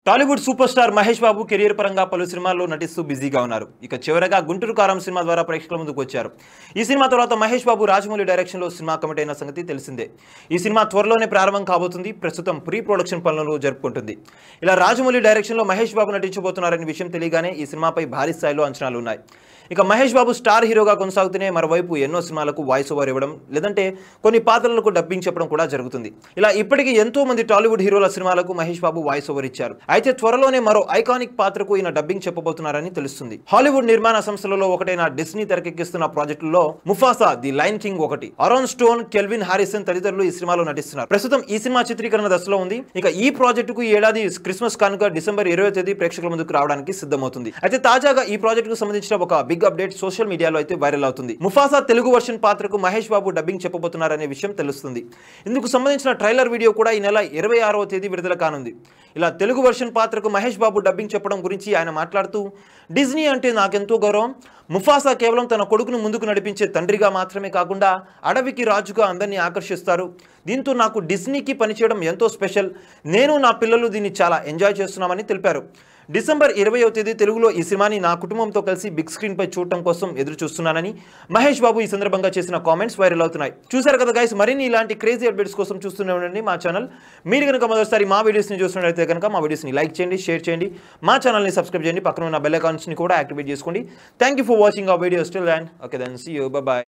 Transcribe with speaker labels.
Speaker 1: Tollywood super star Mahesh Babu career పరంగా పలు సినిమాల్లో నటిస్తూ బిజీగా ఉన్నారు. ఇక చివరగా గుంటూరు కారం సినిమా ద్వారా ప్రేక్షకుల ముందుకు వచ్చారు. ఈ సినిమా తర్వాత మహేష్ బాబు రాజమౌళి డైరెక్షన్లో సినిమా కమిట్ అయిన సంగతి తెలిసిందే. ఈ సినిమా త్వరలోనే ప్రారంభం కాబోతుంది. ప్రస్తుతం ప్రీ ప్రొడక్షన్ పనులను జరుపుకుంటుంది. ఇలా రాజమౌళి డైరెక్షన్లో మహేష్ బాబు నటించబోతున్నారనే విషయం తెలియగానే ఈ సినిమాపై భారీ స్థాయిలో అంచనాలు ఉన్నాయి. ఇక మహేష్ బాబు స్టార్ హీరోగా కొనసాగుతూనే మరోవైపు ఎన్నో సినిమాలకు వాయిస్ ఓవర్ ఇవ్వడం, లేదంటే కొన్ని పాత్రలకు డబ్బింగ్ చెప్పడం కూడా జరుగుతుంది. ఇలా ఇప్పటికీ ఎంతో మంది టాలీవుడ్ హీరోల సినిమాలకు మహేష్ బాబు వాయిస్ ఓవర్ ఇచ్చారు. అయితే త్వరలోనే మరో ఐకానిక్ పాత్రకు ఈయన డబ్బింగ్ చెప్పబోతున్నారని తెలుస్తుంది. హాలీవుడ్ నిర్మాణ సంస్థలలో ఒకటైన డిస్నీ తెరకెక్కిస్తున్న ప్రాజెక్టుల్లో ముఫాసా ది లయన్ కింగ్ ఒకటి. అరోన్ స్టోన్, కెల్విన్ హారిసన్ తదితరులు ఈ సినిమాలో నటిస్తున్నారు. ప్రస్తుతం ఈ సినిమా చిత్రీకరణ దశలో ఉంది. ఇక ఈ ప్రాజెక్టుకు ఈ ఏడాది క్రిస్మస్ కానుక డిసెంబర్ 20వ తేదీ ప్రేక్షకుల ముందుకు రావడానికి సిద్ధమవుతుంది. అయితే తాజాగా ఈ ప్రాజెక్టుకు సంబంధించిన ఒక బిగ్ అప్డేట్ సోషల్ మీడియాలో అయితే వైరల్ అవుతుంది. ముఫాసా తెలుగు వర్షన్ పాత్రకు మహేష్ బాబు డబ్బింగ్ చెప్పబోతున్నారనే విషయం తెలుస్తుంది. ఇందుకు సంబంధించిన ట్రైలర్ వీడియో కూడా ఈ నెల 26వ తేదీ విడుదల కానుంది. ఇలా తెలుగు వర్షన్ పాత్రకు మహేష్ బాబు డబ్బింగ్ చెప్పడం గురించి ఆయన మాట్లాడుతూ, డిజ్నీ అంటే నాకెంతో గౌరవం. ముఫాసా కేవలం తన కొడుకును ముందుకు నడిపించే తండ్రిగా మాత్రమే కాకుండా అడవికి రాజుగా అందరినీ ఆకర్షిస్తారు. దీంతో నాకు డిజ్నీకి పనిచేయడం ఎంతో స్పెషల్. నేను నా పిల్లలు దీన్ని చాలా ఎంజాయ్ చేస్తున్నామని తెలిపారు. డిసెంబర్ 20వ తేదీ తెలుగులో ఈ సినిమాని నా కుటుంబంతో కలిసి బిగ్ స్క్రీన్ పై చూడటం కోసం ఎదురు చూస్తున్నానని మహేష్ బాబు ఈ సందర్భంగా చేసిన కామెంట్స్ వైరల్ అవుతున్నాయి. చూశారు కదా గైస్, మరిన్ని ఇలాంటి క్రేజీ అప్డేట్స్ కోసం చూస్తూనే ఉండండి మా ఛానల్. మీరు కనుక మొదటిసారి మా వీడియోస్ని చూస్తున్నట్లయితే కనుక మా వీడియోస్ని లైక్ చేయండి, షేర్ చేయండి, మా ఛానల్ని సబ్స్క్రైబ్ చేయండి, పక్కన ఉన్న బెల్ ఐకాన్స్ని కూడా యాక్టివేట్ చేసుకోండి. Thank you for watching our videos. Till then, okay then, see you, bye by.